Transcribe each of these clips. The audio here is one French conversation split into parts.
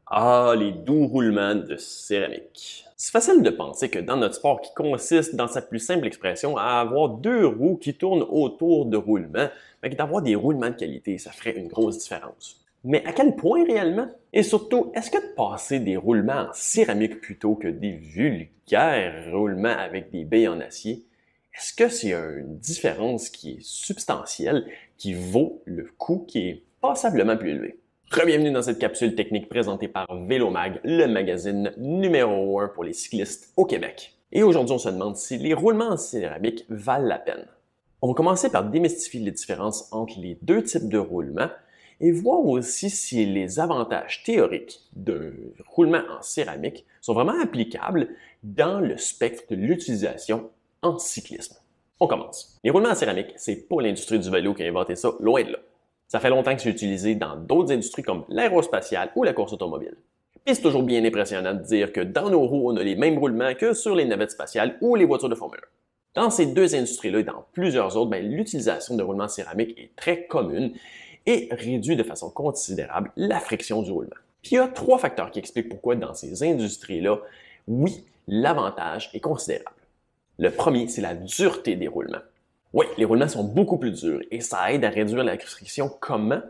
Ah, les doux roulements de céramique. C'est facile de penser que dans notre sport qui consiste, dans sa plus simple expression, à avoir deux roues qui tournent autour de roulements, d'avoir des roulements de qualité, ça ferait une grosse différence. Mais à quel point réellement? Et surtout, est-ce que de passer des roulements en céramique plutôt que des vulgaires roulements avec des billes en acier, est-ce que c'est une différence qui est substantielle, qui vaut le coût qui est passablement plus élevé? Bienvenue dans cette capsule technique présentée par Vélomag, le magazine numéro 1 pour les cyclistes au Québec. Et aujourd'hui, on se demande si les roulements en céramique valent la peine. On va commencer par démystifier les différences entre les deux types de roulements et voir aussi si les avantages théoriques d'un roulement en céramique sont vraiment applicables dans le spectre de l'utilisation en cyclisme. On commence. Les roulements en céramique, c'est pas l'industrie du vélo qui a inventé ça, loin de là. Ça fait longtemps que c'est utilisé dans d'autres industries comme l'aérospatiale ou la course automobile. Puis c'est toujours bien impressionnant de dire que dans nos roues, on a les mêmes roulements que sur les navettes spatiales ou les voitures de Formule 1. Dans ces deux industries-là et dans plusieurs autres, l'utilisation de roulements céramiques est très commune et réduit de façon considérable la friction du roulement. Puis il y a trois facteurs qui expliquent pourquoi dans ces industries-là, oui, l'avantage est considérable. Le premier, c'est la dureté des roulements. Oui, les roulements sont beaucoup plus durs et ça aide à réduire la friction. Comment?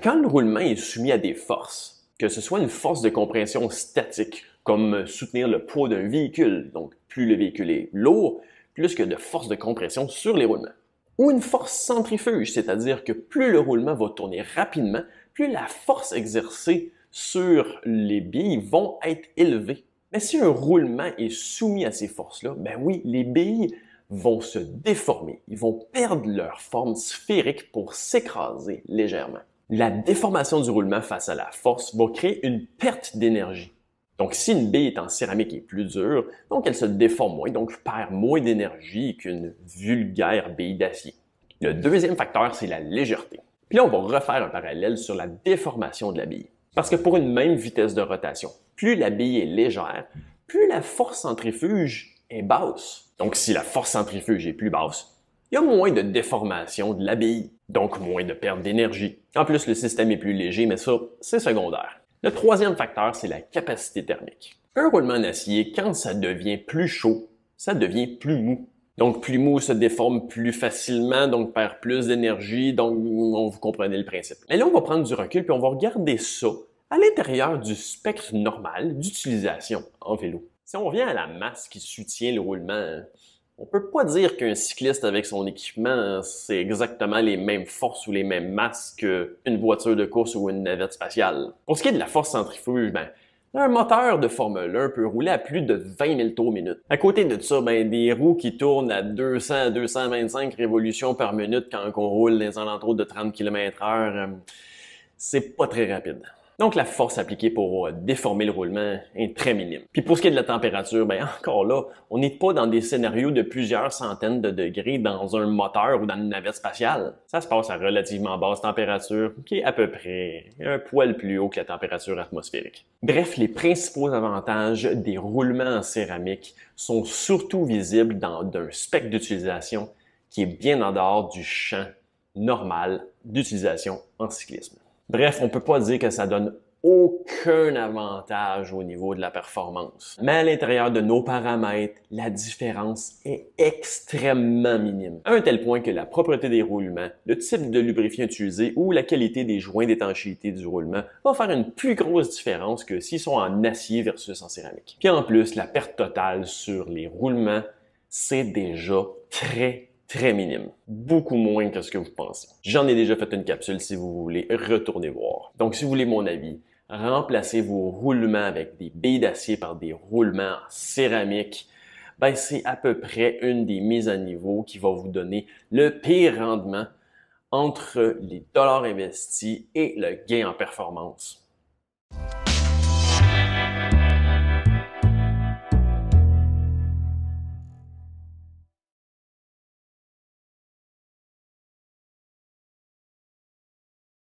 Quand le roulement est soumis à des forces, que ce soit une force de compression statique, comme soutenir le poids d'un véhicule, donc plus le véhicule est lourd, plus que de force de compression sur les roulements. Ou une force centrifuge, c'est-à-dire que plus le roulement va tourner rapidement, plus la force exercée sur les billes vont être élevées. Mais si un roulement est soumis à ces forces-là, oui, les billes vont se déformer, ils vont perdre leur forme sphérique pour s'écraser légèrement. La déformation du roulement face à la force va créer une perte d'énergie. Donc si une bille est en céramique et plus dure, donc elle se déforme moins, donc perd moins d'énergie qu'une vulgaire bille d'acier. Le deuxième facteur, c'est la légèreté. Puis là, on va refaire un parallèle sur la déformation de la bille. Parce que pour une même vitesse de rotation, plus la bille est légère, plus la force centrifuge est basse. Donc, si la force centrifuge est plus basse, il y a moins de déformation de la bille, donc moins de perte d'énergie. En plus, le système est plus léger, mais ça, c'est secondaire. Le troisième facteur, c'est la capacité thermique. Un roulement en acier, quand ça devient plus chaud, ça devient plus mou. Donc, plus mou se déforme plus facilement, donc perd plus d'énergie, donc vous comprenez le principe. Mais là, on va prendre du recul puis on va regarder ça à l'intérieur du spectre normal d'utilisation en vélo. Si on revient à la masse qui soutient le roulement, on peut pas dire qu'un cycliste avec son équipement, c'est exactement les mêmes forces ou les mêmes masses qu'une voiture de course ou une navette spatiale. Pour ce qui est de la force centrifuge, un moteur de Formule 1 peut rouler à plus de 20 000 tours minute. À côté de ça, des roues qui tournent à 200 à 225 révolutions par minute quand on roule dans les alentours de 30 km/h, c'est pas très rapide. Donc, la force appliquée pour déformer le roulement est très minime. Puis pour ce qui est de la température, encore là, on n'est pas dans des scénarios de plusieurs centaines de degrés dans un moteur ou dans une navette spatiale. Ça se passe à relativement basse température, qui est à peu près un poil plus haut que la température atmosphérique. Bref, les principaux avantages des roulements en céramique sont surtout visibles dans un spectre d'utilisation qui est bien en dehors du champ normal d'utilisation en cyclisme. Bref, on peut pas dire que ça donne aucun avantage au niveau de la performance. Mais à l'intérieur de nos paramètres, la différence est extrêmement minime. À un tel point que la propreté des roulements, le type de lubrifiant utilisé ou la qualité des joints d'étanchéité du roulement va faire une plus grosse différence que s'ils sont en acier versus en céramique. Puis en plus, la perte totale sur les roulements, c'est déjà très minime. Beaucoup moins que ce que vous pensez. J'en ai déjà fait une capsule si vous voulez retourner voir. Donc, si vous voulez mon avis, remplacez vos roulements avec des billes d'acier par des roulements en céramique. C'est à peu près une des mises à niveau qui va vous donner le pire rendement entre les dollars investis et le gain en performance.